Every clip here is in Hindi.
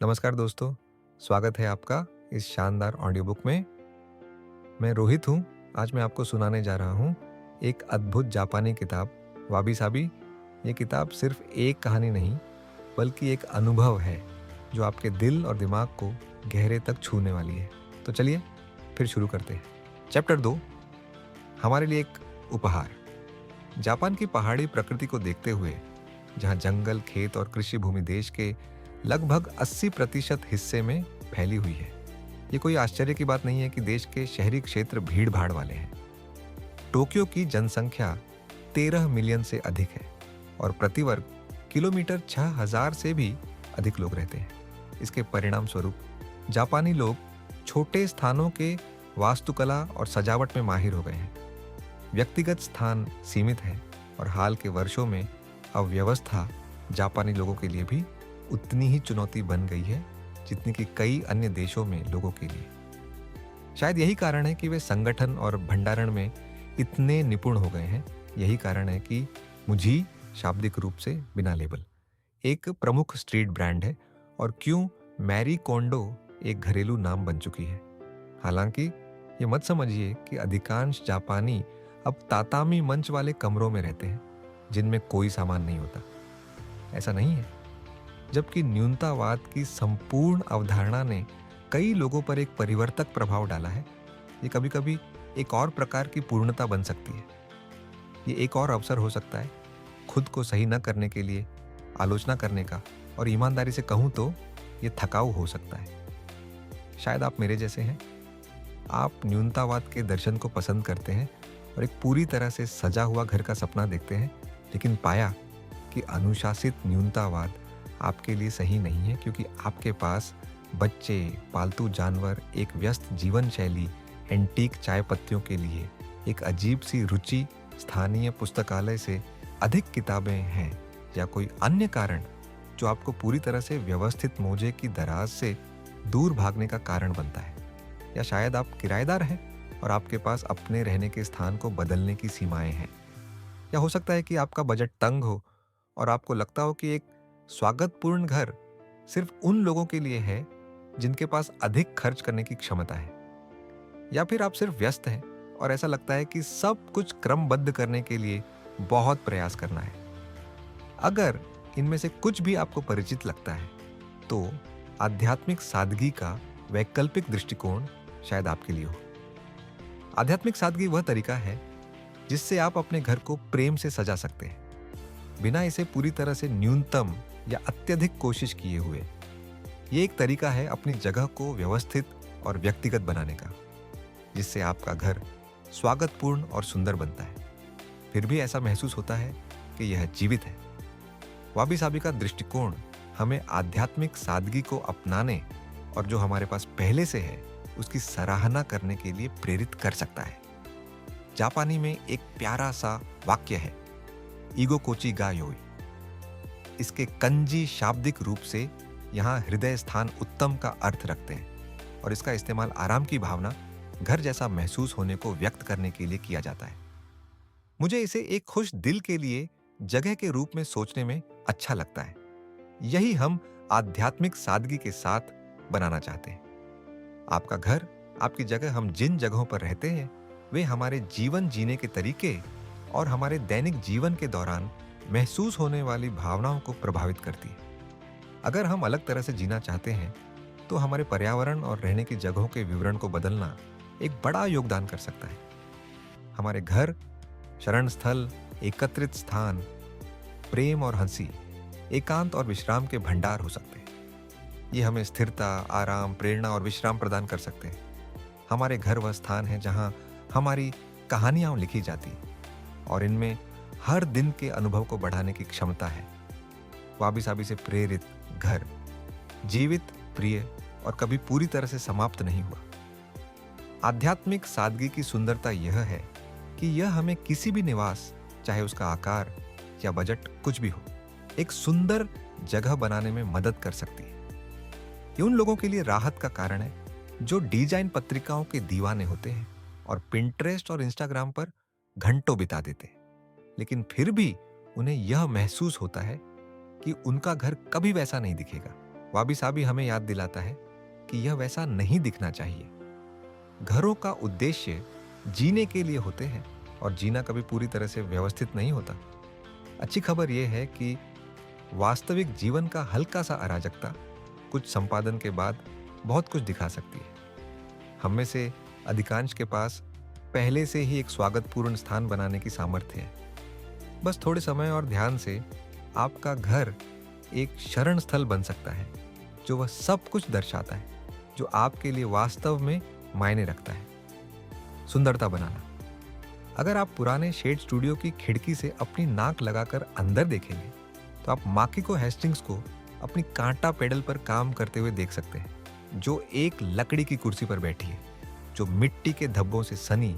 नमस्कार दोस्तों, स्वागत है आपका इस शानदार ऑडियो बुक में। मैं रोहित हूँ। आज मैं आपको सुनाने जा रहा हूँ एक अद्भुत जापानी किताब वाबी साबी। ये किताब सिर्फ एक कहानी नहीं, बल्कि एक अनुभव है जो आपके दिल और दिमाग को गहरे तक छूने वाली है। तो चलिए फिर शुरू करते हैं। चैप्टर 2, हमारे लिए एक उपहार। जापान की पहाड़ी प्रकृति को देखते हुए, जहाँ जंगल, खेत और कृषि भूमि देश के लगभग 80% हिस्से में फैली हुई है, ये कोई आश्चर्य की बात नहीं है कि देश के शहरी क्षेत्र भीड़ भाड़ वाले हैं। टोक्यो की जनसंख्या 13 मिलियन से अधिक है और प्रति वर्ग किलोमीटर 6000 से भी अधिक लोग रहते हैं। इसके परिणाम स्वरूप जापानी लोग छोटे स्थानों के वास्तुकला और सजावट में माहिर हो गए हैं। व्यक्तिगत स्थान सीमित है और हाल के वर्षों में अव्यवस्था जापानी लोगों के लिए भी उतनी ही चुनौती बन गई है जितनी कि कई अन्य देशों में लोगों के लिए। शायद यही कारण है कि वे संगठन और भंडारण में इतने निपुण हो गए हैं। यही कारण है कि मुझी शाब्दिक रूप से बिना लेबल एक प्रमुख स्ट्रीट ब्रांड है और क्यों मैरी कोंडो एक घरेलू नाम बन चुकी है। हालांकि ये मत समझिए कि अधिकांश जापानी अब तातामी मंच वाले कमरों में रहते हैं जिनमें कोई सामान नहीं होता। ऐसा नहीं है। जबकि न्यूनतावाद की संपूर्ण अवधारणा ने कई लोगों पर एक परिवर्तक प्रभाव डाला है, ये कभी कभी एक और प्रकार की पूर्णता बन सकती है। ये एक और अवसर हो सकता है खुद को सही न करने के लिए आलोचना करने का, और ईमानदारी से कहूँ तो ये थकाऊ हो सकता है। शायद आप मेरे जैसे हैं। आप न्यूनतावाद के दर्शन को पसंद करते हैं और एक पूरी तरह से सजा हुआ घर का सपना देखते हैं, लेकिन पाया कि अनुशासित न्यूनतावाद आपके लिए सही नहीं है, क्योंकि आपके पास बच्चे, पालतू जानवर, एक व्यस्त जीवन शैली, एंटीक चाय पत्तियों के लिए एक अजीब सी रुचि, स्थानीय पुस्तकालय से अधिक किताबें हैं, या कोई अन्य कारण जो आपको पूरी तरह से व्यवस्थित मोजे की दराज से दूर भागने का कारण बनता है। या शायद आप किराएदार हैं और आपके पास अपने रहने के स्थान को बदलने की सीमाएं हैं। या हो सकता है कि आपका बजट तंग हो और आपको लगता हो कि एक स्वागतपूर्ण घर सिर्फ उन लोगों के लिए है जिनके पास अधिक खर्च करने की क्षमता है। या फिर आप सिर्फ व्यस्त हैं और ऐसा लगता है कि सब कुछ क्रमबद्ध करने के लिए बहुत प्रयास करना है। अगर इनमें से कुछ भी आपको परिचित लगता है, तो आध्यात्मिक सादगी का वैकल्पिक दृष्टिकोण शायद आपके लिए हो। आध्यात्मिक सादगी वह तरीका है जिससे आप अपने घर को प्रेम से सजा सकते हैं, बिना इसे पूरी तरह से न्यूनतम या अत्यधिक कोशिश किए हुए। ये एक तरीका है अपनी जगह को व्यवस्थित और व्यक्तिगत बनाने का, जिससे आपका घर स्वागतपूर्ण और सुंदर बनता है, फिर भी ऐसा महसूस होता है कि यह जीवित है। वाबी साबी का दृष्टिकोण हमें आध्यात्मिक सादगी को अपनाने और जो हमारे पास पहले से है उसकी सराहना करने के लिए प्रेरित कर सकता है। जापानी में एक प्यारा सा वाक्य है, ईगो कोची गा योई। इसके कंजी शाब्दिक रूप से यहाँ हृदय स्थान उत्तम का अर्थ रखते हैं, और इसका इस्तेमाल आराम की भावना, घर जैसा महसूस होने को व्यक्त करने के लिए किया जाता है। मुझे इसे एक खुश दिल के लिए जगह के रूप में सोचने में अच्छा लगता है। यही हम आध्यात्मिक सादगी के साथ बनाना चाहते हैं। आपका घर, आपकी जगह, हम जिन जगहों पर रहते हैं, वे हमारे जीवन जीने के तरीके और हमारे दैनिक जीवन के दौरान महसूस होने वाली भावनाओं को प्रभावित करती है। अगर हम अलग तरह से जीना चाहते हैं, तो हमारे पर्यावरण और रहने की जगहों के विवरण को बदलना एक बड़ा योगदान कर सकता है। हमारे घर शरण स्थल, एकत्रित स्थान, प्रेम और हंसी, एकांत और विश्राम के भंडार हो सकते हैं। ये हमें स्थिरता, आराम, प्रेरणा और विश्राम प्रदान कर सकते हैं। हमारे घर वह स्थान है जहां हमारी कहानियां लिखी जाती और इनमें हर दिन के अनुभव को बढ़ाने की क्षमता है। वाबी साबी से प्रेरित घर जीवित, प्रिय और कभी पूरी तरह से समाप्त नहीं हुआ। आध्यात्मिक सादगी की सुंदरता यह है कि यह हमें किसी भी निवास, चाहे उसका आकार या बजट कुछ भी हो, एक सुंदर जगह बनाने में मदद कर सकती है। ये उन लोगों के लिए राहत का कारण है जो डिजाइन पत्रिकाओं के दीवाने होते हैं और पिंटरेस्ट और इंस्टाग्राम पर घंटों बिता देते हैं, लेकिन फिर भी उन्हें यह महसूस होता है कि उनका घर कभी वैसा नहीं दिखेगा वाबी साबी हमें याद दिलाता है कि यह वैसा नहीं दिखना चाहिए। घरों का उद्देश्य जीने के लिए होते हैं और जीना कभी पूरी तरह से व्यवस्थित नहीं होता। अच्छी खबर यह है कि वास्तविक जीवन का हल्का सा अराजकता कुछ संपादन के बाद बहुत कुछ दिखा सकती है। हम में से अधिकांश के पास पहले से ही एक स्वागतपूर्ण स्थान बनाने की सामर्थ्य है। बस थोड़े समय और ध्यान से आपका घर एक शरण स्थल बन सकता है, जो वह सब कुछ दर्शाता है जो आपके लिए वास्तव में मायने रखता है। सुंदरता बनाना। अगर आप पुराने शेड स्टूडियो की खिड़की से अपनी नाक लगाकर अंदर देखेंगे तो आप माकिको हेस्टिंग्स को अपनी कांटा पेडल पर काम करते हुए देख सकते हैं, जो एक लकड़ी की कुर्सी पर बैठी है, जो मिट्टी के धब्बों से सनी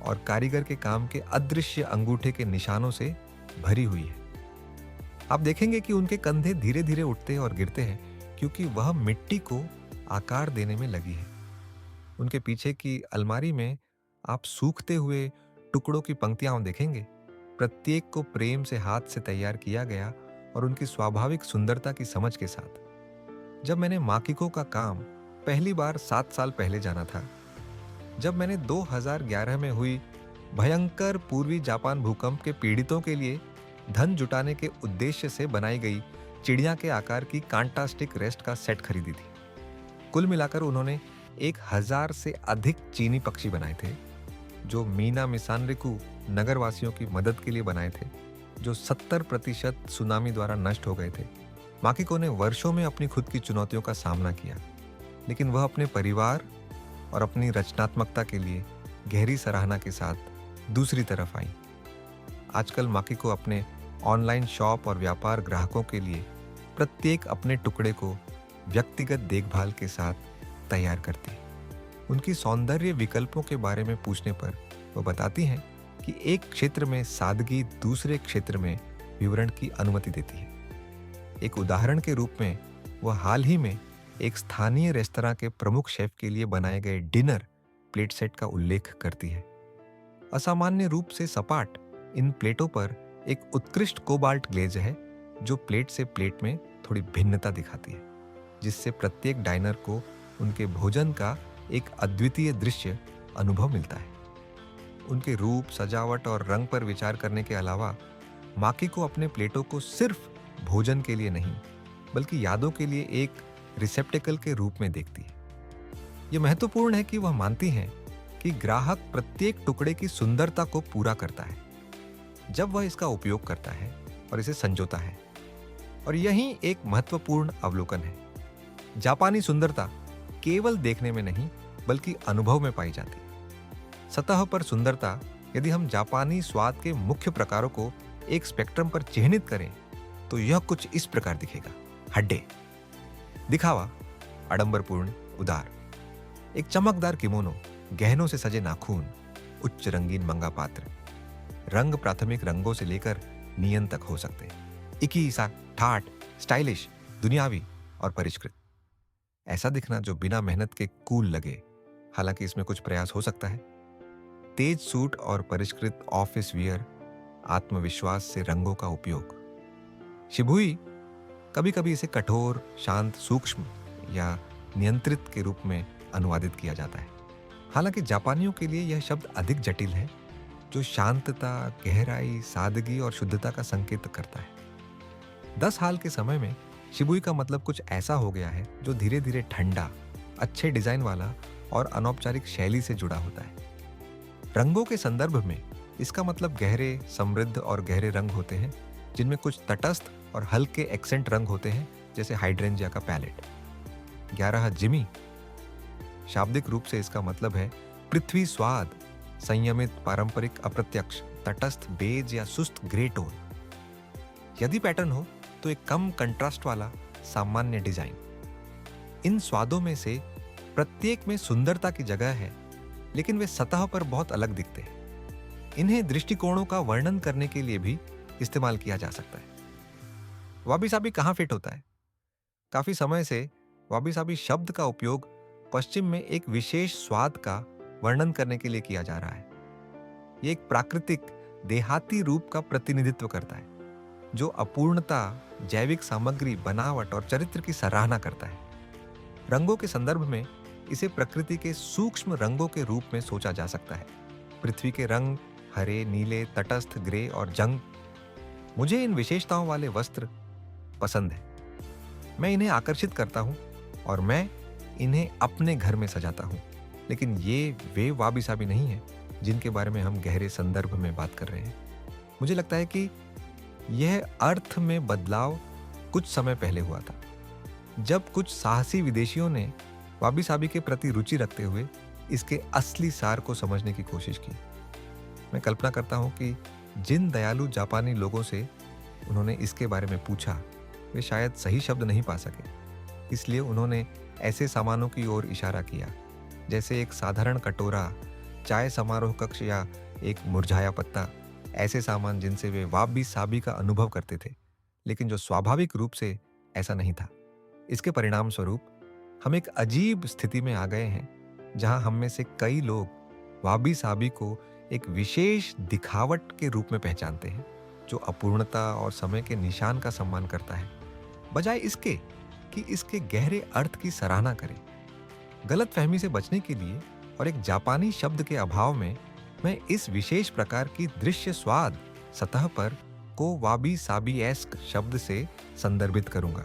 और कारीगर के काम के अदृश्य अंगूठे के निशानों से भरी हुई है। आप देखेंगे कि उनके कंधे धीरे धीरे उठते और गिरते हैं क्योंकि वह मिट्टी को आकार देने में लगी है। उनके पीछे की अलमारी में आप सूखते हुए टुकड़ों की पंक्तियां देखेंगे, प्रत्येक को प्रेम से हाथ से तैयार किया गया और उनकी स्वाभाविक सुंदरता की समझ के साथ। जब मैंने माकिको का काम पहली बार 7 साल पहले जाना था, जब मैंने 2011 में हुई भयंकर पूर्वी जापान भूकंप के पीड़ितों के लिए धन जुटाने के उद्देश्य से बनाई गई चिड़िया के आकार की कांटा स्टिक रेस्ट का सेट खरीदी थी। कुल मिलाकर उन्होंने 1000 से अधिक चीनी पक्षी बनाए थे, जो मीना मिसानरिकु नगरवासियों की मदद के लिए बनाए थे, जो 70% सुनामी द्वारा नष्ट हो गए थे। माकिको ने वर्षों में अपनी खुद की चुनौतियों का सामना किया, लेकिन वह अपने परिवार और अपनी रचनात्मकता के लिए गहरी सराहना के साथ दूसरी तरफ आई। आजकल माकिको अपने ऑनलाइन शॉप और व्यापार ग्राहकों के लिए प्रत्येक अपने टुकड़े को व्यक्तिगत देखभाल के साथ तैयार करती है। उनकी सौंदर्य विकल्पों के बारे में पूछने पर वो बताती हैं कि एक क्षेत्र में सादगी दूसरे क्षेत्र में विवरण की अनुमति देती है। एक उदाहरण के रूप में वह हाल ही में एक स्थानीय रेस्तरां के प्रमुख शेफ के लिए बनाए गए डिनर प्लेट सेट का उल्लेख करती है। असामान्य रूप से सपाट इन प्लेटों पर एक उत्कृष्ट कोबाल्ट ग्लेज है, जो प्लेट से प्लेट में थोड़ी भिन्नता दिखाती है, जिससे प्रत्येक डाइनर को उनके भोजन का एक अद्वितीय दृश्य अनुभव मिलता है। उनके रूप, सजावट और रंग पर विचार करने के अलावा माकिको अपने प्लेटों को सिर्फ भोजन के लिए नहीं, बल्कि यादों के लिए एक रिसेप्टेकल के रूप में देखती है। यह महत्वपूर्ण है कि वह मानती हैं कि ग्राहक प्रत्येक टुकड़े की सुंदरता को पूरा करता है जब वह इसका उपयोग करता है और इसे संजोता है। और यही एक महत्वपूर्ण अवलोकन है। जापानी सुंदरता केवल देखने में नहीं, बल्कि अनुभव में पाई जाती है। सतह पर सुंदरता, यदि हम जापानी स्वाद के मुख्य प्रकारों को एक स्पेक्ट्रम पर चिह्नित करें तो यह कुछ इस प्रकार दिखेगा। हड्डे, दिखावा, आडंबरपूर्ण, उदार, एक चमकदार किमोनो, गहनों से सजे नाखून, उच्च रंगीन मंगा पात्र, रंग प्राथमिक रंगों से लेकर नियन तक हो सकते हैं, इकी सा ठाट, स्टाइलिश, दुनियावी और परिष्कृत। ऐसा दिखना जो बिना मेहनत के कूल लगे, हालांकि इसमें कुछ प्रयास हो सकता है। तेज सूट और परिष्कृत ऑफिस वियर, आत्मविश्वास से रंगों का उपयोग। शिबुई, कभी कभी इसे कठोर, शांत, सूक्ष्म या नियंत्रित के रूप में अनुवादित किया जाता है। हालांकि जापानियों के लिए यह शब्द अधिक जटिल है, जो शांतता, गहराई, सादगी और शुद्धता का संकेत करता है। 10 हाल के समय में शिबुई का मतलब कुछ ऐसा हो गया है जो धीरे धीरे ठंडा, अच्छे डिजाइन वाला और अनौपचारिक शैली से जुड़ा होता है। रंगों के संदर्भ में इसका मतलब गहरे, समृद्ध और गहरे रंग होते हैं, जिनमें कुछ तटस्थ और हल्के एक्सेंट रंग होते हैं, जैसे हाइड्रेंजिया का पैलेट। 11 जिमी, शाब्दिक रूप से इसका मतलब है पृथ्वी स्वाद, संयमित, पारंपरिक, अप्रत्यक्ष, तटस्थ, बेज या सुस्त ग्रे टोन। यदि पैटर्न हो तो एक कम कंट्रास्ट वाला सामान्य डिजाइन। इन स्वादों में से प्रत्येक में सुंदरता की जगह है, लेकिन वे सतह पर बहुत अलग दिखते हैं। इन्हें दृष्टिकोणों का वर्णन करने के लिए भी इस्तेमाल किया जा सकता है। वाबी साबी कहाँ फिट होता है? काफी समय से वाबी साबी शब्द का उपयोग पश्चिम में एक विशेष स्वाद का वर्णन करने के लिए किया जा रहा है। यह एक प्राकृतिक, देहाती रूप का प्रतिनिधित्व करता है। जो अपूर्णता, जैविक सामग्री, बनावट और चरित्र की सराहना करता है। रंगों के संदर्भ में इसे प्रकृति के सूक्ष्म रंगों के रूप में सोचा जा सकता है। पृथ्वी के रंग हरे, नीले, तटस्थ, ग्रे और जंग। मुझे इन विशेषताओं वाले वस्त्र पसंद है। मैं इन्हें आकर्षित करता हूँ और मैं इन्हें अपने घर में सजाता हूँ। लेकिन ये वे वाबी साबी नहीं है जिनके बारे में हम गहरे संदर्भ में बात कर रहे हैं। मुझे लगता है कि यह अर्थ में बदलाव कुछ समय पहले हुआ था, जब कुछ साहसी विदेशियों ने वाबी साबी के प्रति रुचि रखते हुए इसके असली सार को समझने की कोशिश की। मैं कल्पना करता हूँ कि जिन दयालु जापानी लोगों से उन्होंने इसके बारे में पूछा, वे शायद सही शब्द नहीं पा सके। इसलिए उन्होंने ऐसे सामानों की ओर इशारा किया, जैसे एक साधारण कटोरा, चाय समारोह कक्ष या एक मुरझाया पत्ता। ऐसे सामान जिनसे वे वाबी साबी का अनुभव करते थे, लेकिन जो स्वाभाविक रूप से ऐसा नहीं था। इसके परिणाम स्वरूप हम एक अजीब स्थिति में आ गए हैं, जहां हम में से कई लोग वाबी साबी को एक विशेष दिखावट के रूप में पहचानते हैं, जो अपूर्णता और समय के निशान का सम्मान करता है, बजाय इसके कि इसके गहरे अर्थ की सराहना करें। गलतफहमी से बचने के लिए और एक जापानी शब्द के अभाव में मैं इस विशेष प्रकार की दृश्य स्वाद सतह पर को वाबी साबी एस्क शब्द से संदर्भित करूंगा,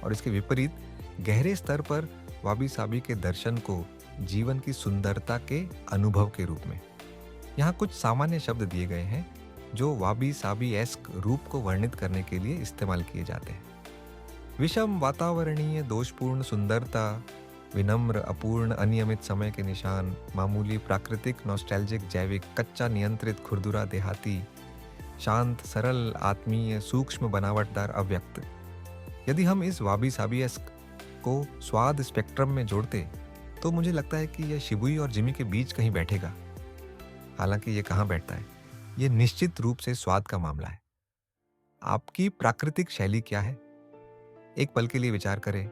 और इसके विपरीत गहरे स्तर पर वाबी साबी के दर्शन को जीवन की सुंदरता के अनुभव के रूप में। यहाँ कुछ सामान्य शब्द दिए गए हैं जो वाबी साबी एस्क रूप को वर्णित करने के लिए इस्तेमाल किए जाते हैं। विषम वातावरणीय दोषपूर्ण सुंदरता, विनम्र अपूर्ण अनियमित समय के निशान, मामूली प्राकृतिक नॉस्टैल्जिक जैविक, कच्चा नियंत्रित खुरदुरा देहाती, शांत सरल आत्मीय सूक्ष्म बनावटदार अव्यक्त। यदि हम इस वाबी साबी एस्क को स्वाद स्पेक्ट्रम में जोड़ते तो मुझे लगता है कि यह शिबुई और जिमी के बीच कहीं बैठेगा। हालांकि यह कहाँ बैठता है, यह निश्चित रूप से स्वाद का मामला है। आपकी प्राकृतिक शैली क्या है? एक पल के लिए विचार करें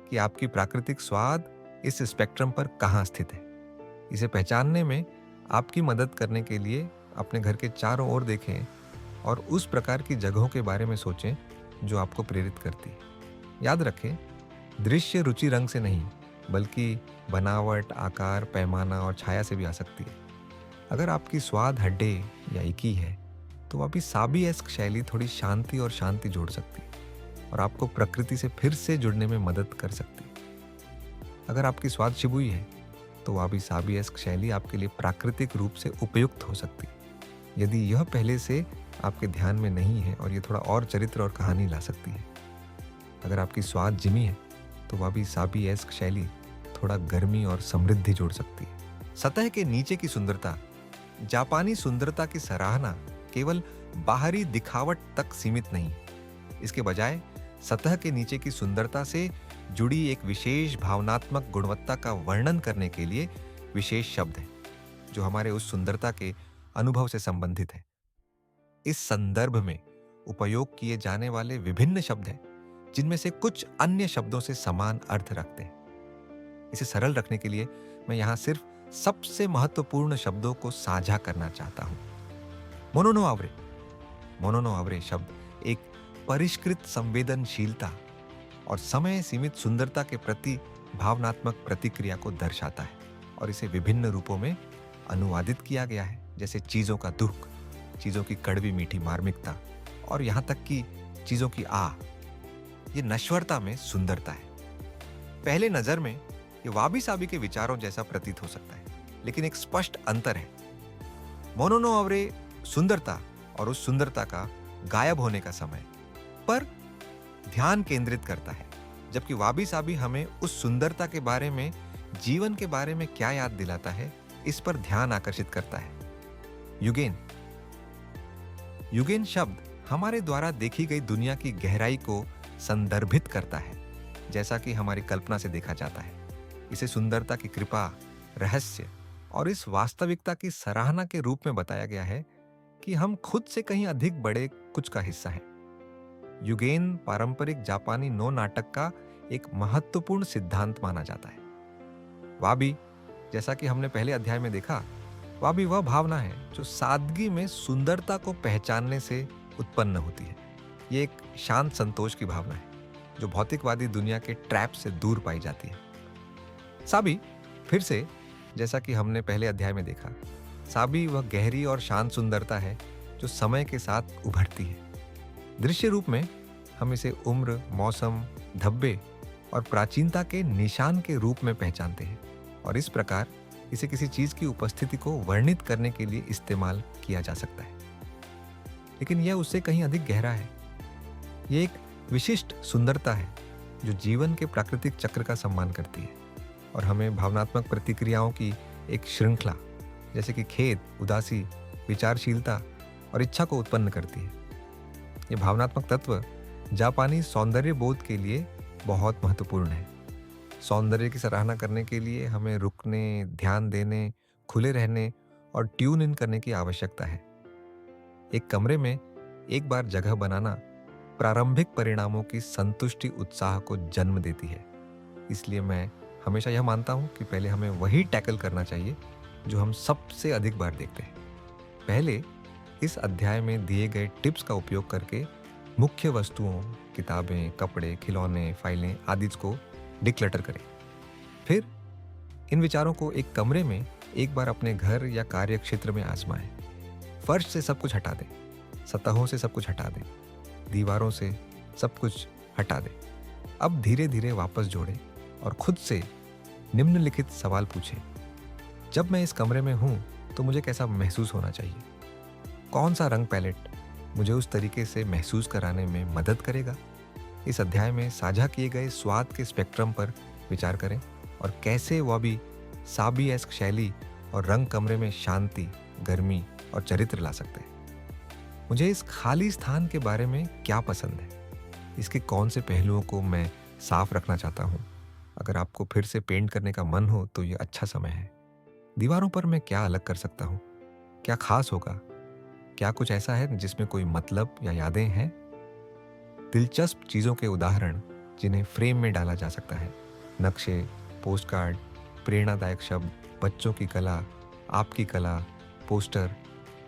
कि आपकी प्राकृतिक स्वाद इस स्पेक्ट्रम पर कहाँ स्थित है। इसे पहचानने में आपकी मदद करने के लिए अपने घर के चारों ओर देखें और उस प्रकार की जगहों के बारे में सोचें जो आपको प्रेरित करती है। याद रखें, दृश्य रुचि रंग से नहीं, बल्कि बनावट, आकार, पैमाना और छाया से भी आ सकती है। अगर आपकी स्वाद हड्डे या इकी है, तो वाबी साबी एस्क शैली थोड़ी शांति और शांति जोड़ सकती है और आपको प्रकृति से फिर से जुड़ने में मदद कर सकती है। अगर आपकी स्वाद शिबुई है, तो वाबी साबी एस्क शैली आपके लिए प्राकृतिक रूप से उपयुक्त हो सकती है, यदि यह पहले से आपके ध्यान में नहीं है, और यह थोड़ा और चरित्र और कहानी ला सकती है। अगर आपकी स्वाद जिमी है, तो वाबी साबी एस्क शैली थोड़ा गर्मी और समृद्धि जोड़ सकती है। सतह के नीचे की सुंदरता, जापानी सुंदरता की सराहना केवल बाहरी दिखावट तक सीमित नहीं, इसके बजाय सतह के नीचे की सुंदरता से जुड़ी एक विशेष भावनात्मक गुणवत्ता का वर्णन करने के लिए विशेष शब्द है, जो हमारे उस सुंदरता के अनुभव से संबंधित है। इस संदर्भ में उपयोग किए जाने वाले विभिन्न शब्द हैं, जिनमें से कुछ अन्य शब्दों से समान अर्थ रखते हैं। इसे सरल रखने के लिए मैं यहाँ सिर्फ सबसे महत्वपूर्ण शब्दों को साझा करना चाहता हूँ। मोनोनो आवरे। मोनोनो आवरे शब्द एक परिष्कृत संवेदनशीलता और समय सीमित सुंदरता के प्रति भावनात्मक प्रतिक्रिया को दर्शाता है, और इसे विभिन्न रूपों में अनुवादित किया गया है, जैसे चीजों का दुख, चीजों की कड़वी मीठी मार्मिकता, और यहाँ तक कि चीजों की ये नश्वरता में सुंदरता है। पहले नजर में ये वाबी साबी के विचारों जैसा प्रतीत हो सकता है, लेकिन एक स्पष्ट अंतर है। मोनोनो आवरे सुंदरता और उस सुंदरता का गायब होने का समय पर ध्यान केंद्रित करता है, जबकि वाबी साबी हमें उस सुंदरता के बारे में, जीवन के बारे में क्या याद दिलाता है, इस पर ध्यान आकर्षित करता है। युगेन। युगेन शब्द हमारे द्वारा देखी गई दुनिया की गहराई को संदर्भित करता है, जैसा कि हमारी कल्पना से देखा जाता है। इसे सुंदरता की कृपा, रहस्य और इस वास्तविकता की सराहना के रूप में बताया गया है कि हम खुद से कहीं अधिक बड़े कुछ का हिस्सा हैं। युगेन पारंपरिक जापानी नो नाटक का एक महत्वपूर्ण सिद्धांत माना जाता है। वाबी, जैसा कि हमने पहले अध्याय में देखा, वाबी वह भावना है जो सादगी में सुंदरता को पहचानने से उत्पन्न होती है। ये एक शांत संतोष की भावना है जो भौतिकवादी दुनिया के ट्रैप से दूर पाई जाती है। साबी, फिर से, जैसा कि हमने पहले अध्याय में देखा, साबी वह गहरी और शांत सुंदरता है जो समय के साथ उभरती है। दृश्य रूप में हम इसे उम्र, मौसम, धब्बे और प्राचीनता के निशान के रूप में पहचानते हैं और इस प्रकार इसे किसी चीज की उपस्थिति को वर्णित करने के लिए इस्तेमाल किया जा सकता है। लेकिन यह उससे कहीं अधिक गहरा है। यह एक विशिष्ट सुंदरता है जो जीवन के प्राकृतिक चक्र का सम्मान करती है और हमें भावनात्मक प्रतिक्रियाओं की एक श्रृंखला, जैसे कि खेद, उदासी, विचारशीलता और इच्छा को उत्पन्न करती है। ये भावनात्मक तत्व जापानी सौंदर्य बोध के लिए बहुत महत्वपूर्ण है। सौंदर्य की सराहना करने के लिए हमें रुकने, ध्यान देने, खुले रहने और ट्यून इन करने की आवश्यकता है। एक कमरे में एक बार जगह बनाना प्रारंभिक परिणामों की संतुष्टि उत्साह को जन्म देती है। इसलिए मैं हमेशा यह मानता हूं कि पहले हमें वही टैकल करना चाहिए जो हम सबसे अधिक बार देखते हैं। पहले इस अध्याय में दिए गए टिप्स का उपयोग करके मुख्य वस्तुओं, किताबें, कपड़े, खिलौने, फाइलें आदि को डिक्लटर करें। फिर इन विचारों को एक कमरे में एक बार अपने घर या कार्य क्षेत्र में आजमाएं। फर्श से सब कुछ हटा दें, सतहों से सब कुछ हटा दें, दीवारों से सब कुछ हटा दें। अब धीरे धीरे वापस जोड़ें और खुद से निम्नलिखित सवाल पूछें। जब मैं इस कमरे में हूं तो मुझे कैसा महसूस होना चाहिए? कौन सा रंग पैलेट मुझे उस तरीके से महसूस कराने में मदद करेगा? इस अध्याय में साझा किए गए स्वाद के स्पेक्ट्रम पर विचार करें और कैसे वह भी साबी-एस्क शैली और रंग कमरे में शांति, गर्मी और चरित्र ला सकते हैं। मुझे इस खाली स्थान के बारे में क्या पसंद है? इसके कौन से पहलुओं को मैं साफ रखना चाहता हूँ? अगर आपको फिर से पेंट करने का मन हो तो यह अच्छा समय है। दीवारों पर मैं क्या अलग कर सकता हूँ? क्या खास होगा? क्या कुछ ऐसा है जिसमें कोई मतलब या यादें हैं? दिलचस्प चीज़ों के उदाहरण जिन्हें फ्रेम में डाला जा सकता है। नक्शे, पोस्टकार्ड, प्रेरणादायक शब्द, बच्चों की कला, आपकी कला, पोस्टर,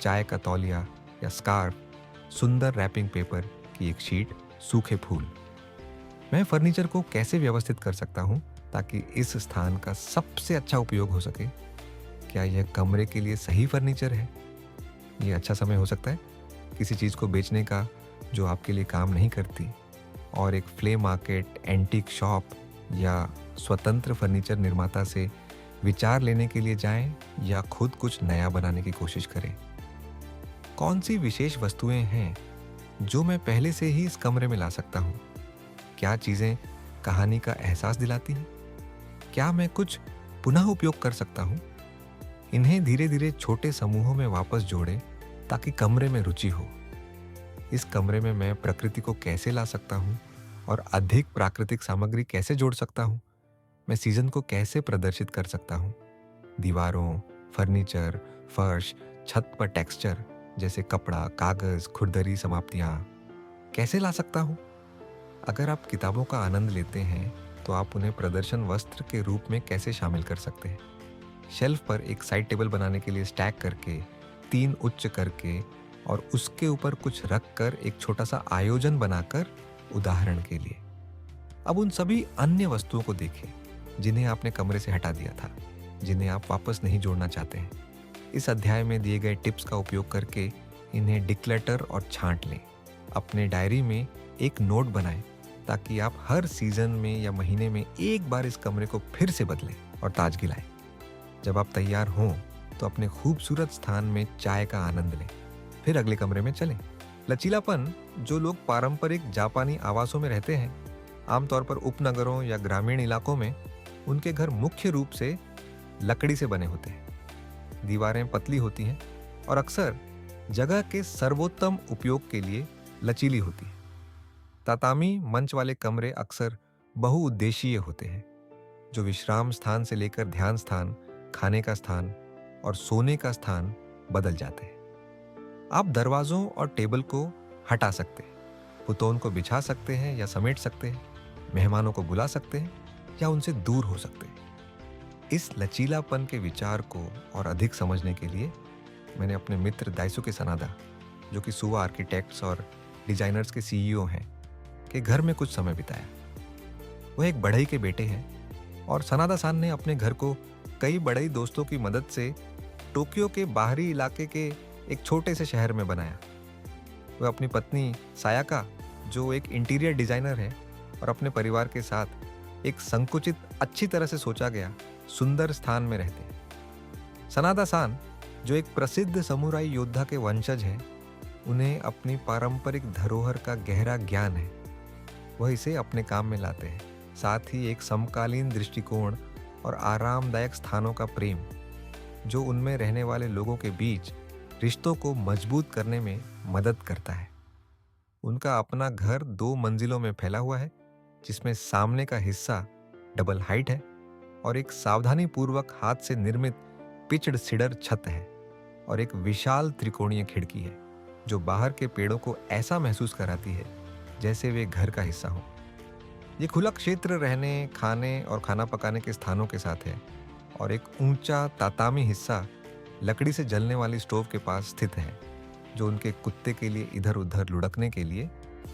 चाय का तौलिया या स्कार्फ, सुंदर रैपिंग पेपर की एक शीट, सूखे फूल। मैं फर्नीचर को कैसे व्यवस्थित कर सकता हूँ ताकि इस स्थान का सबसे अच्छा उपयोग हो सके? क्या यह कमरे के लिए सही फर्नीचर है? ये अच्छा समय हो सकता है किसी चीज़ को बेचने का जो आपके लिए काम नहीं करती और एक फ्ले मार्केट, एंटीक शॉप या स्वतंत्र फर्नीचर निर्माता से विचार लेने के लिए जाएं या खुद कुछ नया बनाने की कोशिश करें। कौन सी विशेष वस्तुएं हैं जो मैं पहले से ही इस कमरे में ला सकता हूँ? क्या चीज़ें कहानी का एहसास दिलाती हैं? क्या मैं कुछ पुनः उपयोग कर सकता हूँ? इन्हें धीरे धीरे छोटे समूहों में वापस जोड़ें ताकि कमरे में रुचि हो। इस कमरे में मैं प्रकृति को कैसे ला सकता हूँ और अधिक प्राकृतिक सामग्री कैसे जोड़ सकता हूँ? मैं सीजन को कैसे प्रदर्शित कर सकता हूँ? दीवारों, फर्नीचर, फर्श, छत पर टेक्सचर जैसे कपड़ा, कागज, खुरदरी समाप्तियाँ कैसे ला सकता हूँ? अगर आप किताबों का आनंद लेते हैं तो आप उन्हें प्रदर्शन वस्त्र के रूप में कैसे शामिल कर सकते हैं? शेल्फ पर एक साइड टेबल बनाने के लिए स्टैक करके, 3 उच्च करके और उसके ऊपर कुछ रख कर एक छोटा सा आयोजन बनाकर, उदाहरण के लिए। अब उन सभी अन्य वस्तुओं को देखें जिन्हें आपने कमरे से हटा दिया था, जिन्हें आप वापस नहीं जोड़ना चाहते हैं। इस अध्याय में दिए गए टिप्स का उपयोग करके इन्हें डिक्लटर और छांट लें। अपने डायरी में एक नोट बनाएं ताकि आप हर सीजन में या महीने में एक बार इस कमरे को फिर से बदलें और ताजगी लाएं। जब आप तैयार हों तो अपने खूबसूरत स्थान में चाय का आनंद लें, फिर अगले कमरे में चलें। लचीलापन जो लोग पारंपरिक जापानी आवासों में रहते हैं, आमतौर पर उपनगरों या ग्रामीण इलाकों में, उनके घर मुख्य रूप से लकड़ी से बने होते हैं। दीवारें पतली होती हैं और अक्सर जगह के सर्वोत्तम उपयोग के लिए लचीली होती है। तातामी मंच वाले कमरे अक्सर बहुउद्देशीय होते हैं, जो विश्राम स्थान से लेकर ध्यान स्थान, खाने का स्थान और सोने का स्थान बदल जाते हैं। आप दरवाजों और टेबल को हटा सकते हैं, फुतौन को बिछा सकते हैं या समेट सकते हैं, मेहमानों को बुला सकते हैं या उनसे दूर हो सकते हैं। इस लचीलापन के विचार को और अधिक समझने के लिए मैंने अपने मित्र दाइसुके सनादा, जो कि सुवा आर्किटेक्ट्स और डिजाइनर्स के सीईओ हैं के घर में कुछ समय बिताया। वह एक बढ़ई के बेटे हैं और सनादा सान ने अपने घर को कई बढ़ई दोस्तों की मदद से टोक्यो के बाहरी इलाके के एक छोटे से शहर में बनाया। वह अपनी पत्नी सायाका, जो एक इंटीरियर डिजाइनर है, और अपने परिवार के साथ एक संकुचित, अच्छी तरह से सोचा गया सुंदर स्थान में रहते हैं। सनादा सान, जो एक प्रसिद्ध समुराई योद्धा के वंशज हैं, उन्हें अपनी पारंपरिक धरोहर का गहरा ज्ञान है। वह इसे अपने काम में लाते हैं, साथ ही एक समकालीन दृष्टिकोण और आरामदायक स्थानों का प्रेम, जो उनमें रहने वाले लोगों के बीच रिश्तों को मजबूत करने में मदद करता है। उनका अपना घर 2 मंजिलों में फैला हुआ है, जिसमें सामने का हिस्सा डबल हाइट है और एक सावधानी पूर्वक हाथ से निर्मित पिच्ड सिडर छत है, और एक विशाल त्रिकोणीय खिड़की है जो बाहर के पेड़ों को ऐसा महसूस कराती है जैसे वे घर का हिस्सा हो। ये खुला क्षेत्र रहने, खाने और खाना पकाने के स्थानों के साथ है, और एक ऊंचा तातामी हिस्सा लकड़ी से जलने वाली स्टोव के पास स्थित है, जो उनके कुत्ते के लिए इधर उधर लुढ़कने के लिए,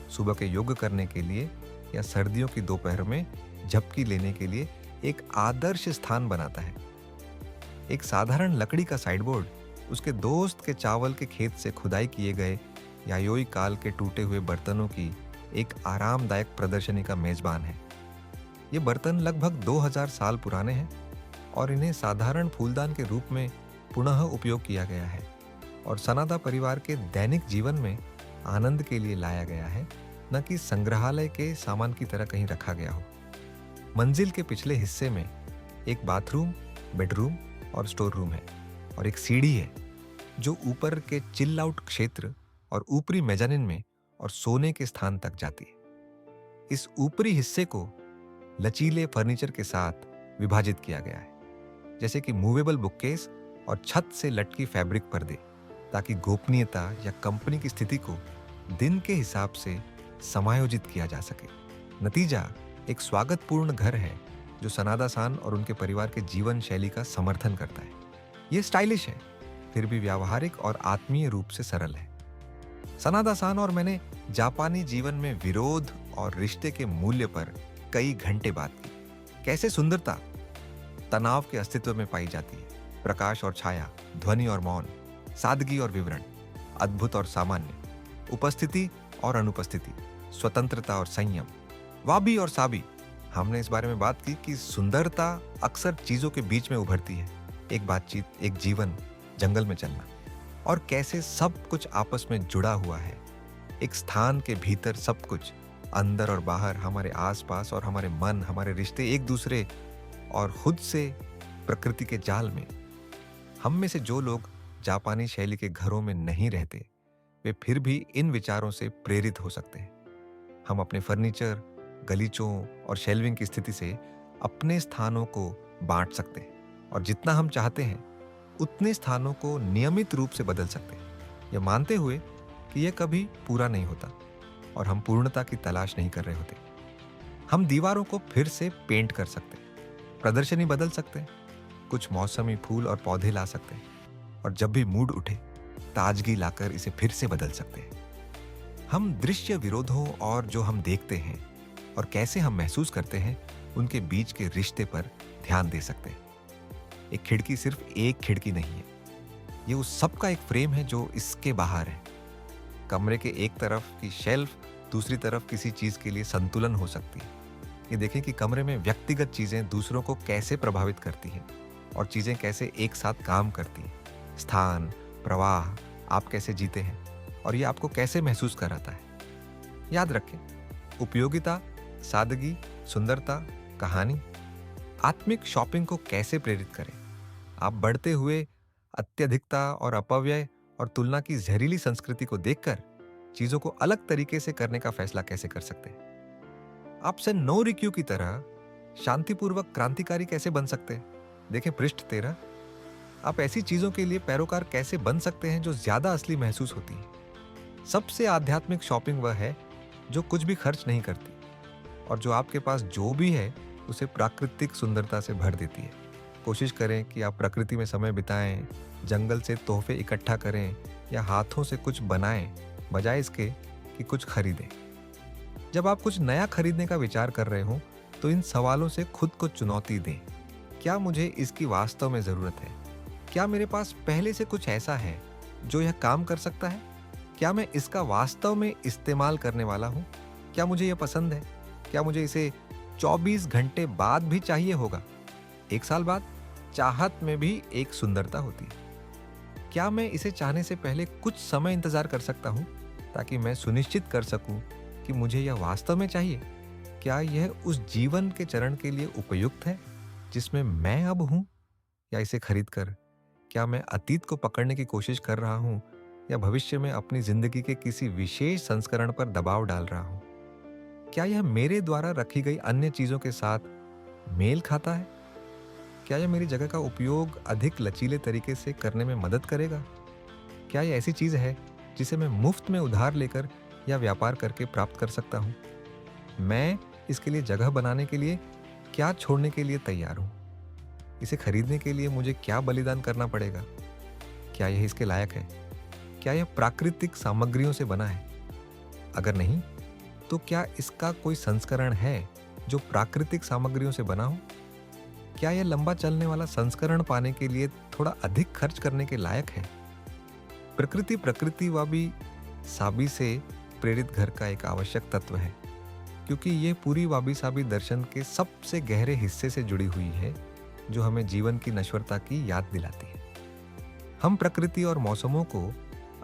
सुबह के योग करने के लिए या सर्दियों की दोपहर में झपकी लेने के लिए एक आदर्श स्थान बनाता है। एक साधारण लकड़ी का साइडबोर्ड उसके दोस्त के चावल के खेत से खुदाई किए गए यायोई काल के टूटे हुए बर्तनों की एक आरामदायक प्रदर्शनी का मेजबान है। ये बर्तन लगभग 2000 साल पुराने हैं और इन्हें साधारण फूलदान के रूप में पुनः उपयोग किया गया है और सनादा परिवार के दैनिक जीवन में आनंद के लिए लाया गया है, न कि संग्रहालय के सामान की तरह कहीं रखा गया हो। मंजिल के पिछले हिस्से में एक बाथरूम, बेडरूम और स्टोर रूम है, और एक सीढ़ी है जो ऊपर के चिल आउट क्षेत्र और ऊपरी मेजानिन में और सोने के स्थान तक जाती है। इस ऊपरी हिस्से को लचीले फर्नीचर के साथ विभाजित किया गया है, जैसे कि मूवेबल बुककेस और छत से लटकी फैब्रिक पर्दे, ताकि गोपनीयता या कंपनी की स्थिति को दिन के हिसाब से समायोजित किया जा सके। नतीजा एक स्वागतपूर्ण घर है जो सनादा सान और उनके परिवार के जीवन शैली का समर्थन करता है। ये स्टाइलिश है, फिर भी व्यावहारिक और आत्मीय रूप से सरल है। सनादा सान और मैंने जापानी जीवन में विरोध और रिश्ते के मूल्य पर कई घंटे बात की। कैसे सुंदरता तनाव के अस्तित्व में पाई जाती है, प्रकाश और छाया, ध्वनि और मौन, सादगी और विवरण, अद्भुत और सामान्य, उपस्थिति और अनुपस्थिति, स्वतंत्रता और संयम, वाबी और साबी। हमने इस बारे में बात की कि सुंदरता अक्सर चीजों के बीच में उभरती है, एक बातचीत, एक जीवन, जंगल में चलना, और कैसे सब कुछ आपस में जुड़ा हुआ है। एक स्थान के भीतर सब कुछ, अंदर और बाहर, हमारे आसपास और हमारे मन, हमारे रिश्ते एक दूसरे और खुद से, प्रकृति के जाल में। हम में से जो लोग जापानी शैली के घरों में नहीं रहते, वे फिर भी इन विचारों से प्रेरित हो सकते हैं। हम अपने फर्नीचर, गलीचों और शेल्विंग की स्थिति से अपने स्थानों को बांट सकते हैं, और जितना हम चाहते हैं उतने स्थानों को नियमित रूप से बदल सकते हैं, यह मानते हुए कि यह कभी पूरा नहीं होता और हम पूर्णता की तलाश नहीं कर रहे होते। हम दीवारों को फिर से पेंट कर सकते हैं, प्रदर्शनी बदल सकते हैं, कुछ मौसमी फूल और पौधे ला सकते हैं, और जब भी मूड उठे ताजगी लाकर इसे फिर से बदल सकते हैं। हम दृश्य विरोधों और जो हम देखते हैं और कैसे हम महसूस करते हैं उनके बीच के रिश्ते पर ध्यान दे सकते हैं। एक खिड़की सिर्फ एक खिड़की नहीं है, ये उस सब का एक फ्रेम है जो इसके बाहर है। कमरे के एक तरफ की शेल्फ दूसरी तरफ किसी चीज के लिए संतुलन हो सकती है। ये देखें कि कमरे में व्यक्तिगत चीजें दूसरों को कैसे प्रभावित करती हैं और चीजें कैसे एक साथ काम करती हैं। स्थान, प्रवाह, आप कैसे जीते हैं और ये आपको कैसे महसूस कराता है। याद रखें, उपयोगिता, सादगी, सुंदरता, कहानी। आत्मिक शॉपिंग को कैसे प्रेरित करें? आप बढ़ते हुए अत्यधिकता और अपव्यय और तुलना की जहरीली संस्कृति को देखकर चीजों को अलग तरीके से करने का फैसला कैसे कर सकते हैं? आप सेन नोरिक्यू की तरह शांतिपूर्वक क्रांतिकारी कैसे बन सकते हैं? देखें पृष्ठ 13। आप ऐसी चीजों के लिए पैरोकार कैसे बन सकते हैं जो ज्यादा असली महसूस होती है। सबसे आध्यात्मिक शॉपिंग वह है जो कुछ भी खर्च नहीं करती और जो आपके पास जो भी है उसे प्राकृतिक सुंदरता से भर देती है। कोशिश करें कि आप प्रकृति में समय बिताएं, जंगल से तोहफे इकट्ठा करें या हाथों से कुछ बनाएं, बजाय इसके कि कुछ खरीदें। जब आप कुछ नया खरीदने का विचार कर रहे हो तो इन सवालों से खुद को चुनौती दें। क्या मुझे इसकी वास्तव में ज़रूरत है? क्या मेरे पास पहले से कुछ ऐसा है जो यह काम कर सकता है? क्या मैं इसका वास्तव में इस्तेमाल करने वाला हूँ? क्या मुझे यह पसंद है? क्या मुझे इसे 24 घंटे बाद भी चाहिए होगा? 1 साल बाद? चाहत में भी एक सुंदरता होती है। क्या मैं इसे चाहने से पहले कुछ समय इंतजार कर सकता हूँ ताकि मैं सुनिश्चित कर सकूँ कि मुझे यह वास्तव में चाहिए? क्या यह उस जीवन के चरण के लिए उपयुक्त है जिसमें मैं अब हूँ? या इसे खरीद कर क्या मैं अतीत को पकड़ने की कोशिश कर रहा हूँ या भविष्य में अपनी जिंदगी के किसी विशेष संस्करण पर दबाव डाल रहा हूँ? क्या यह मेरे द्वारा रखी गई अन्य चीजों के साथ मेल खाता है? क्या यह मेरी जगह का उपयोग अधिक लचीले तरीके से करने में मदद करेगा? क्या यह ऐसी चीज है जिसे मैं मुफ्त में उधार लेकर या व्यापार करके प्राप्त कर सकता हूँ? मैं इसके लिए जगह बनाने के लिए क्या छोड़ने के लिए तैयार हूँ? इसे खरीदने के लिए मुझे क्या बलिदान करना पड़ेगा? क्या यह इसके लायक है? क्या यह प्राकृतिक सामग्रियों से बना है? अगर नहीं, तो क्या इसका कोई संस्करण है जो प्राकृतिक सामग्रियों से बना हो? क्या यह लंबा चलने वाला संस्करण पाने के लिए थोड़ा अधिक खर्च करने के लायक है? प्रकृतिवादी साबी से प्रेरित घर का एक आवश्यक तत्व है, क्योंकि यह पूरी वाबी साबी दर्शन के सबसे गहरे हिस्से से जुड़ी हुई है जो हमें जीवन की नश्वरता की याद दिलाती है। हम प्रकृति और मौसमों को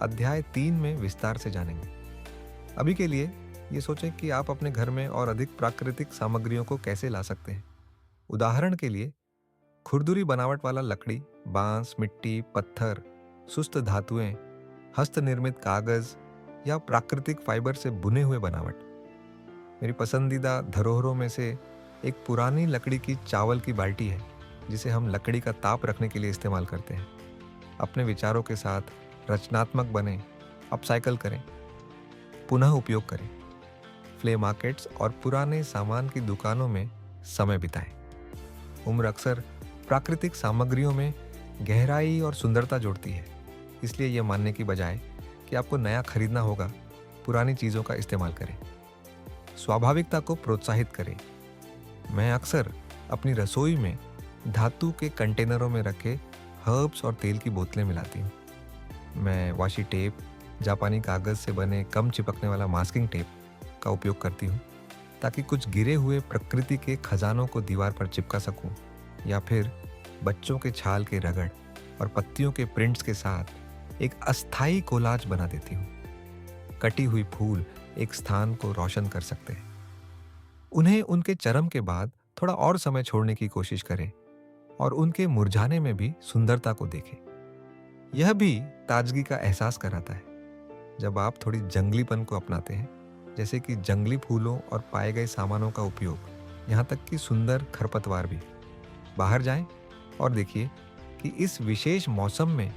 अध्याय 3 में विस्तार से जानेंगे। अभी के लिए ये सोचें कि आप अपने घर में और अधिक प्राकृतिक सामग्रियों को कैसे ला सकते हैं। उदाहरण के लिए खुरदुरी बनावट वाला लकड़ी, बांस, मिट्टी, पत्थर, सुस्त धातुएं, हस्त निर्मित कागज या प्राकृतिक फाइबर से बुने हुए बनावट। मेरी पसंदीदा धरोहरों में से एक पुरानी लकड़ी की चावल की बाल्टी है जिसे हम लकड़ी का ताप रखने के लिए इस्तेमाल करते हैं। अपने विचारों के साथ रचनात्मक बने, अपसाइकल करें, पुनः उपयोग करें। फ्ले मार्केट्स और पुराने सामान की दुकानों में समय बिताएं। उम्र अक्सर प्राकृतिक सामग्रियों में गहराई और सुंदरता जोड़ती है, इसलिए यह मानने की बजाय कि आपको नया खरीदना होगा, पुरानी चीज़ों का इस्तेमाल करें। स्वाभाविकता को प्रोत्साहित करें। मैं अक्सर अपनी रसोई में धातु के कंटेनरों में रखे हर्ब्स और तेल की बोतलें मिलाती हूँ। मैं वाशी टेप, जापानी कागज़ से बने कम चिपकने वाला मास्किंग टेप का उपयोग करती हूँ ताकि कुछ गिरे हुए प्रकृति के खजानों को दीवार पर चिपका सकूँ, या फिर बच्चों के छाल के रगड़ और पत्तियों के प्रिंट्स के साथ एक अस्थायी कोलाज बना देती हूँ। कटी हुई फूल एक स्थान को रोशन कर सकते हैं। उन्हें उनके चरम के बाद थोड़ा और समय छोड़ने की कोशिश करें और उनके मुरझाने में भी सुंदरता को देखें। यह भी ताजगी का एहसास कराता है जब आप थोड़ी जंगलीपन को अपनाते हैं, जैसे कि जंगली फूलों और पाए गए सामानों का उपयोग, यहाँ तक कि सुंदर खरपतवार भी। बाहर जाएं और देखिए कि इस विशेष मौसम में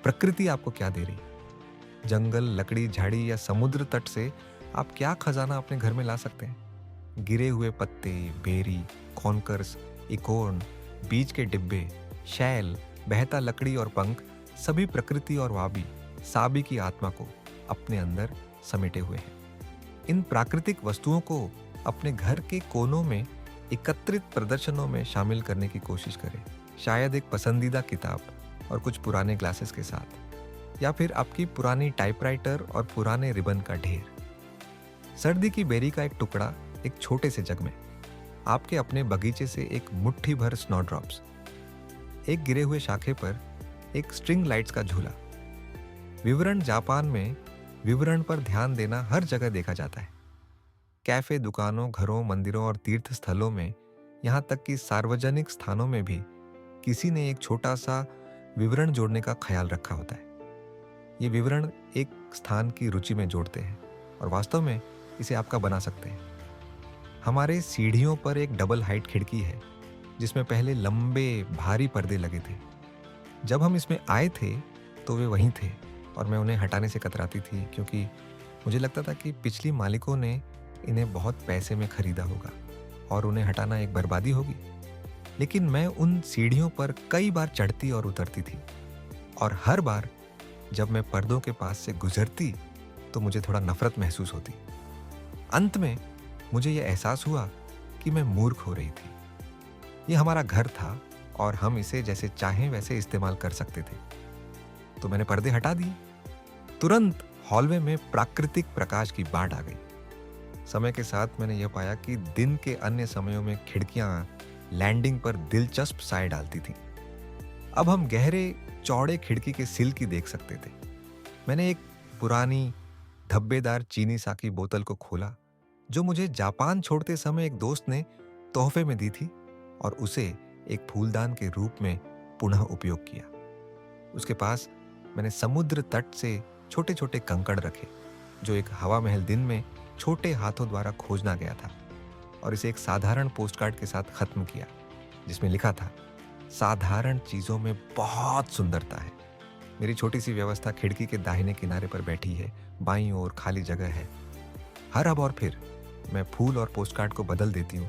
प्रकृति आपको क्या दे रही। जंगल, लकड़ी, झाड़ी या समुद्र तट से आप क्या खजाना अपने घर में ला सकते हैं। गिरे हुए पत्ते, बेरी, कॉन्कर्स, इकोर्न, बीज के डिब्बे, शैल, बहता लकड़ी और पंख सभी प्रकृति और वाबी साबी की आत्मा को अपने अंदर समेटे हुए हैं। इन प्राकृतिक वस्तुओं को अपने घर के कोनों में एकत्रित प्रदर्शनों में शामिल करने की कोशिश करें। शायद एक पसंदीदा किताब और कुछ पुराने ग्लासेस के साथ, या फिर आपकी पुरानी टाइपराइटर और पुराने रिबन का ढेर। सर्दी की बेरी का एक टुकड़ा एक छोटे से जग में, आपके अपने बगीचे से एक मुट्ठी भर स्नोड्रॉप्स, एक गिरे हुए शाखे पर एक स्ट्रिंग लाइट्स का झूला। विवरण जापान में विवरण पर ध्यान देना हर जगह देखा जाता है। कैफे, दुकानों, घरों, मंदिरों और तीर्थ स्थलों में, यहाँ तक कि सार्वजनिक स्थानों में भी किसी ने एक छोटा सा विवरण जोड़ने का ख्याल रखा होता है। ये विवरण एक स्थान की रुचि में जोड़ते हैं और वास्तव में इसे आपका बना सकते हैं। हमारे सीढ़ियों पर एक डबल हाइट खिड़की है जिसमें पहले लंबे भारी पर्दे लगे थे। जब हम इसमें आए थे तो वे वहीं थे और मैं उन्हें हटाने से कतराती थी, क्योंकि मुझे लगता था कि पिछली मालिकों ने इन्हें बहुत पैसे में खरीदा होगा और उन्हें हटाना एक बर्बादी होगी। लेकिन मैं उन सीढ़ियों पर कई बार चढ़ती और उतरती थी, और हर बार जब मैं पर्दों के पास से गुजरती तो मुझे थोड़ा नफरत महसूस होती। अंत में मुझे यह एहसास हुआ कि मैं मूर्ख हो रही थी। ये हमारा घर था और हम इसे जैसे चाहें वैसे इस्तेमाल कर सकते थे। तो मैंने पर्दे हटा दिए। तुरंत हॉलवे में प्राकृतिक प्रकाश की बाढ़ आ गई। समय के साथ मैंने यह पाया कि दिन के अन्य समयों में खिड़कियां लैंडिंग पर दिलचस्प साए डालती थीं। अब हम गहरे चौड़े खिड़की के सिल की देख सकते थे। मैंने एक पुरानी धब्बेदार चीनी साकी बोतल को खोला जो मुझे जापान छोड़ते समय एक दोस्त ने तोहफे में दी थी और उसे एक फूलदान के रूप में पुनः उपयोग किया। उसके पास मैंने समुद्र तट से छोटे छोटे कंकड़ रखे जो एक हवा महल दिन में छोटे हाथों द्वारा खोजना गया था, और इसे एक साधारण पोस्टकार्ड के साथ खत्म किया जिसमें लिखा था, साधारण चीजों में बहुत सुंदरता है। मेरी छोटी सी व्यवस्था खिड़की के दाहिने किनारे पर बैठी है, बाईं ओर खाली जगह है। हर अब और फिर मैं फूल और पोस्टकार्ड को बदल देती हूँ,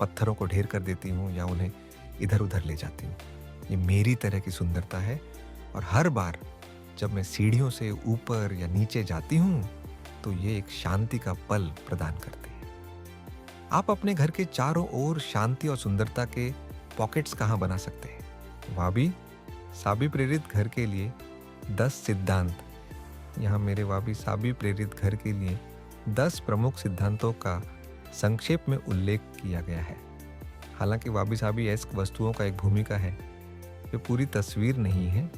पत्थरों को ढेर कर देती हूँ या उन्हें इधर उधर ले जाती हूँ। ये मेरी तरह की सुंदरता है, और हर बार जब मैं सीढ़ियों से ऊपर या नीचे जाती हूँ तो ये एक शांति का पल प्रदान करती है। आप अपने घर के चारों ओर शांति और सुंदरता के पॉकेट्स कहाँ बना सकते हैं? वाबी साबी प्रेरित घर के लिए 10 सिद्धांत। यहाँ मेरे वाबी साबी प्रेरित घर के लिए 10 प्रमुख सिद्धांतों का संक्षेप में उल्लेख किया गया है। हालांकि वाबी साबी एस्क वस्तुओं का एक भूमिका है, ये पूरी तस्वीर नहीं है।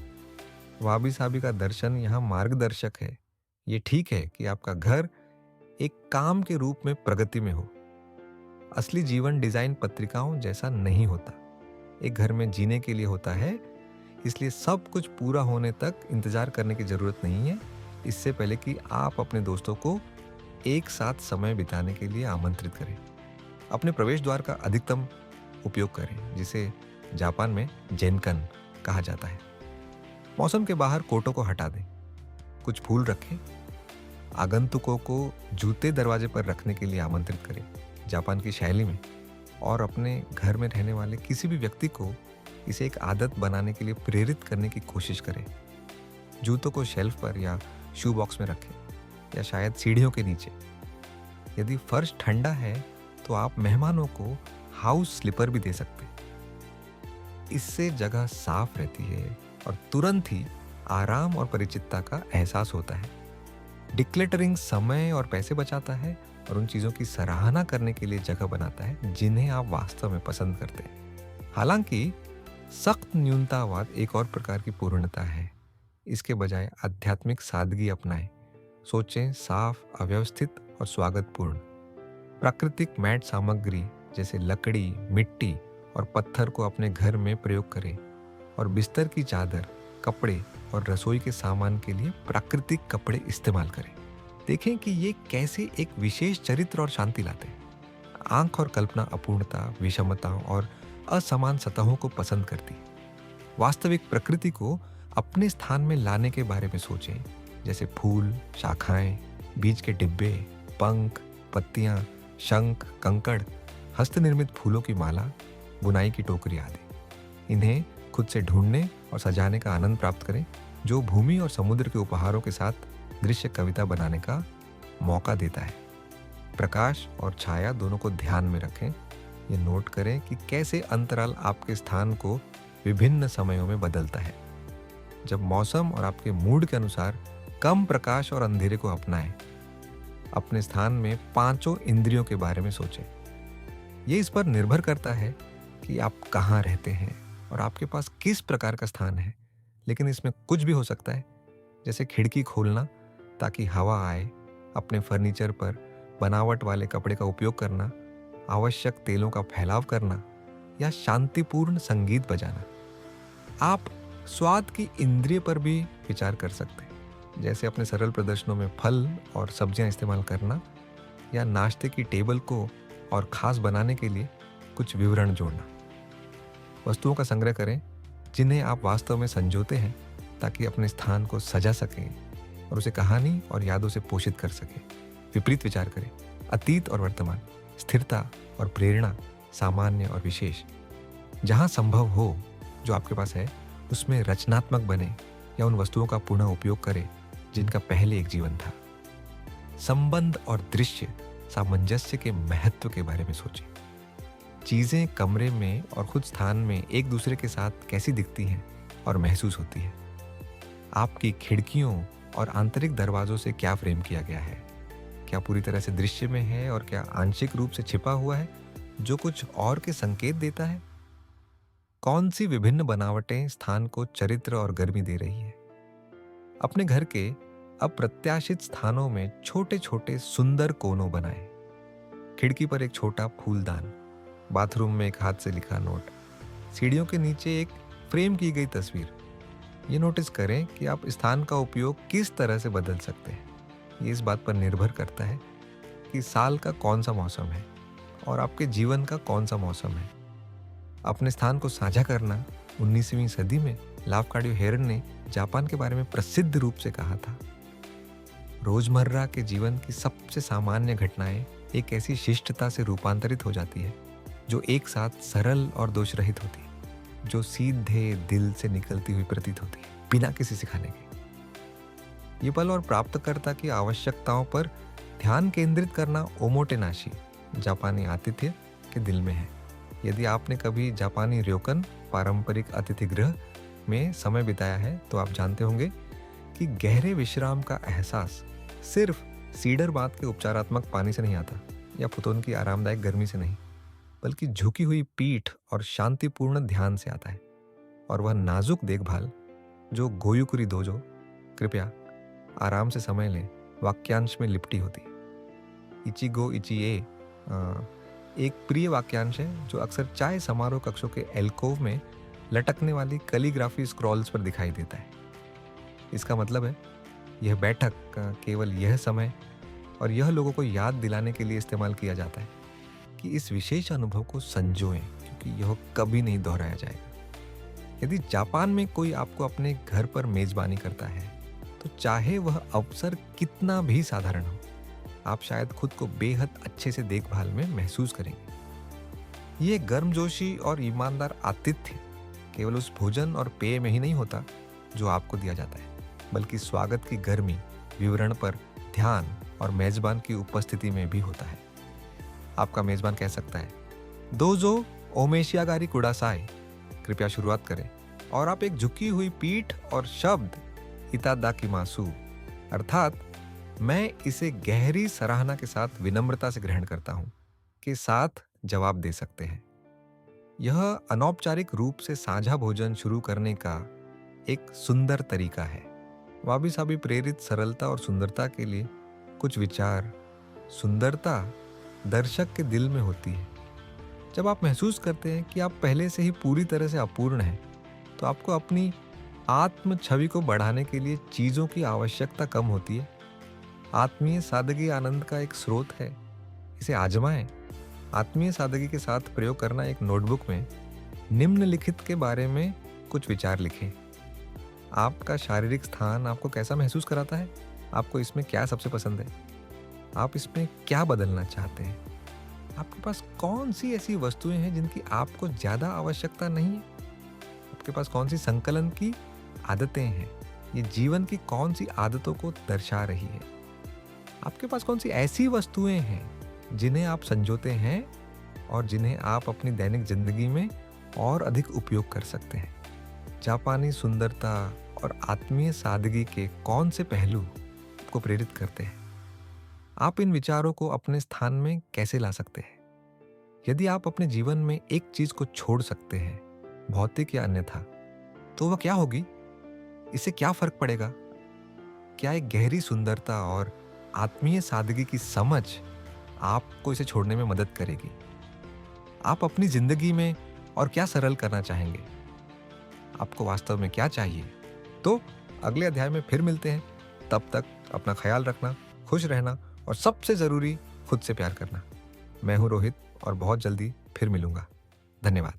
वाबी साबी का दर्शन यहाँ मार्गदर्शक है। ये ठीक है कि आपका घर एक काम के रूप में प्रगति में हो। असली जीवन डिजाइन पत्रिकाओं जैसा नहीं होता। एक घर में जीने के लिए होता है, इसलिए सब कुछ पूरा होने तक इंतजार करने की जरूरत नहीं है। इससे पहले कि आप अपने दोस्तों को एक साथ समय बिताने के लिए आमंत्रित करें, अपने प्रवेश द्वार का अधिकतम उपयोग करें, जिसे जापान में जेनकन कहा जाता है। मौसम के बाहर कोटों को हटा दें, कुछ फूल रखें, आगंतुकों को जूते दरवाजे पर रखने के लिए आमंत्रित करें जापान की शैली में, और अपने घर में रहने वाले किसी भी व्यक्ति को इसे एक आदत बनाने के लिए प्रेरित करने की कोशिश करें। जूतों को शेल्फ पर या शू बॉक्स में रखें, या शायद सीढ़ियों के नीचे। यदि फर्श ठंडा है तो आप मेहमानों को हाउस स्लीपर भी दे सकते हैं। इससे जगह साफ रहती है और तुरंत ही आराम और परिचितता का एहसास होता है। डिक्लेटरिंग समय और पैसे बचाता है और उन चीज़ों की सराहना करने के लिए जगह बनाता है जिन्हें आप वास्तव में पसंद करते हैं। हालांकि सख्त न्यूनतावाद एक और प्रकार की पूर्णता है। इसके बजाय आध्यात्मिक सादगी अपनाएं। सोचें साफ, अव्यवस्थित और स्वागतपूर्ण। प्राकृतिक मैट सामग्री जैसे लकड़ी, मिट्टी और पत्थर को अपने घर में प्रयोग करें, और बिस्तर की चादर, कपड़े और रसोई के सामान के लिए प्राकृतिक कपड़े इस्तेमाल करें। देखें कि ये कैसे एक विशेष चरित्र और शांति लाते हैं। आंख और कल्पना अपूर्णता, विषमताओं और असमान सतहों को पसंद करती है। वास्तविक प्रकृति को अपने स्थान में लाने के बारे में सोचें, जैसे फूल, शाखाएं, बीज के डिब्बे, पंख, पत्तियां, शंख, कंकड़, हस्तनिर्मित फूलों की माला, बुनाई की टोकरी आदि। इन्हें खुद से ढूंढने और सजाने का आनंद प्राप्त करें, जो भूमि और समुद्र के उपहारों के साथ दृश्य कविता बनाने का मौका देता है। प्रकाश और छाया दोनों को ध्यान में रखें। ये नोट करें कि कैसे अंतराल आपके स्थान को विभिन्न समयों में बदलता है। जब मौसम और आपके मूड के अनुसार कम प्रकाश और अंधेरे को अपनाएं। अपने स्थान में 5 इंद्रियों के बारे में सोचें। ये इस पर निर्भर करता है कि आप कहाँ रहते हैं और आपके पास किस प्रकार का स्थान है, लेकिन इसमें कुछ भी हो सकता है, जैसे खिड़की खोलना ताकि हवा आए, अपने फर्नीचर पर बनावट वाले कपड़े का उपयोग करना, आवश्यक तेलों का फैलाव करना या शांतिपूर्ण संगीत बजाना। आप स्वाद की इंद्रिय पर भी विचार कर सकते हैं, जैसे अपने सरल प्रदर्शनों में फल और सब्जियां इस्तेमाल करना या नाश्ते की टेबल को और खास बनाने के लिए कुछ विवरण जोड़ना। वस्तुओं का संग्रह करें जिन्हें आप वास्तव में संजोते हैं, ताकि अपने स्थान को सजा सकें और उसे कहानी और यादों से पोषित कर सकें। विपरीत विचार करें, अतीत और वर्तमान, स्थिरता और प्रेरणा, सामान्य और विशेष। जहाँ संभव हो जो आपके पास है उसमें रचनात्मक बने या उन वस्तुओं का पुनः उपयोग करें जिनका पहले एक जीवन था। संबंध और दृश्य सामंजस्य के महत्व के बारे में सोचें। चीजें कमरे में और खुद स्थान में एक दूसरे के साथ कैसी दिखती हैं और महसूस होती है। आपकी खिड़कियों और आंतरिक दरवाजों से क्या फ्रेम किया गया है? क्या पूरी तरह से दृश्य में है और क्या आंशिक रूप से छिपा हुआ है जो कुछ और के संकेत देता है? कौन सी विभिन्न बनावटें स्थान को चरित्र और गर्मी दे रही है? अपने घर के अप्रत्याशित स्थानों में छोटे छोटे सुंदर कोनों बनाएं। खिड़की पर एक छोटा फूलदान, बाथरूम में एक हाथ से लिखा नोट, सीढ़ियों के नीचे एक फ्रेम की गई तस्वीर। ये नोटिस करें कि आप स्थान का उपयोग किस तरह से बदल सकते हैं। ये इस बात पर निर्भर करता है कि साल का कौन सा मौसम है और आपके जीवन का कौन सा मौसम है। अपने स्थान को साझा करना 19वीं सदी में लावकाडियो हेरन ने जापान के बारे में प्रसिद्ध रूप से कहा था। रोजमर्रा के जीवन की सबसे सामान्य घटनाएं एक ऐसी शिष्टता से रूपांतरित हो जाती है जो एक साथ सरल और दोषरहित होती है, जो सीधे दिल से निकलती हुई प्रतीत होती है, बिना किसी सिखाने के। ये पल और प्राप्तकर्ता की आवश्यकताओं पर ध्यान केंद्रित करना ओमोटेनाशी, जापानी आतिथ्य के दिल में है। यदि आपने कभी जापानी र्योकन, पारंपरिक अतिथि गृह में समय बिताया है तो आप जानते होंगे कि गहरे विश्राम का एहसास सिर्फ सीडर बाथ के उपचारात्मक पानी से नहीं आता या फुतोन की आरामदायक गर्मी से नहीं, बल्कि झुकी हुई पीठ और शांतिपूर्ण ध्यान से आता है। और वह नाजुक देखभाल जो गोयुकुरी दोजो, कृपया आराम से समय लें, वाक्यांश में लिपटी होती है। इचिगो इचिए एक प्रिय वाक्यांश है जो अक्सर चाय समारोह कक्षों के एल्कोव में लटकने वाली कैलीग्राफी स्क्रॉल्स पर दिखाई देता है। इसका मतलब है यह बैठक केवल यह समय और यह लोगों को याद दिलाने के लिए इस्तेमाल किया जाता है कि इस विशेष अनुभव को संजोएं, क्योंकि यह कभी नहीं दोहराया जाएगा। यदि जापान में कोई आपको अपने घर पर मेजबानी करता है तो चाहे वह अवसर कितना भी साधारण हो, आप शायद खुद को बेहद अच्छे से देखभाल में महसूस करेंगे। ये गर्मजोशी और ईमानदार आतिथ्य केवल उस भोजन और पेय में ही नहीं होता जो आपको दिया जाता है, बल्कि स्वागत की गर्मी, विवरण पर ध्यान और मेजबान की उपस्थिति में भी होता है। आपका मेजबान कह सकता है, दोजो ओमेशियागारी कुडासाई, कृपया शुरुआत करें, और आप एक झुकी हुई पीठ और शब्द इतादाकिमासु, अर्थात मैं इसे गहरी सराहना के साथ विनम्रता से ग्रहण करता हूं, के साथ जवाब दे सकते हैं। यह अनौपचारिक रूप से साझा भोजन शुरू करने का एक सुंदर तरीका है। वाबी साबी प्रेरित सरलता और सुंदरता के लिए कुछ विचार। सुंदरता दर्शक के दिल में होती है। जब आप महसूस करते हैं कि आप पहले से ही पूरी तरह से अपूर्ण हैं, तो आपको अपनी आत्म छवि को बढ़ाने के लिए चीज़ों की आवश्यकता कम होती है। आत्मीय सादगी आनंद का एक स्रोत है, इसे आजमाएं। आत्मीय सादगी के साथ प्रयोग करना एक नोटबुक में निम्नलिखित के बारे में कुछ विचार लिखें। आपका शारीरिक स्थान आपको कैसा महसूस कराता है? आपको इसमें क्या सबसे पसंद है? आप इसमें क्या बदलना चाहते हैं? आपके पास कौन सी ऐसी वस्तुएं हैं जिनकी आपको ज़्यादा आवश्यकता नहीं है? आपके पास कौन सी संकलन की आदतें हैं? ये जीवन की कौन सी आदतों को दर्शा रही है? आपके पास कौन सी ऐसी वस्तुएं हैं जिन्हें आप संजोते हैं और जिन्हें आप अपनी दैनिक जिंदगी में और अधिक उपयोग कर सकते हैं? जापानी सुंदरता और आत्मीय सादगी के कौन से पहलू आपको प्रेरित करते हैं? आप इन विचारों को अपने स्थान में कैसे ला सकते हैं? यदि आप अपने जीवन में एक चीज को छोड़ सकते हैं, भौतिक या अन्यथा, तो वह क्या होगी? इससे क्या फर्क पड़ेगा? क्या एक गहरी सुंदरता और आत्मीय सादगी की समझ आपको इसे छोड़ने में मदद करेगी? आप अपनी जिंदगी में और क्या सरल करना चाहेंगे? आपको वास्तव में क्या चाहिए? तो अगले अध्याय में फिर मिलते हैं। तब तक अपना ख्याल रखना, खुश रहना और सबसे जरूरी खुद से प्यार करना। मैं हूं रोहित और बहुत जल्दी फिर मिलूंगा। धन्यवाद।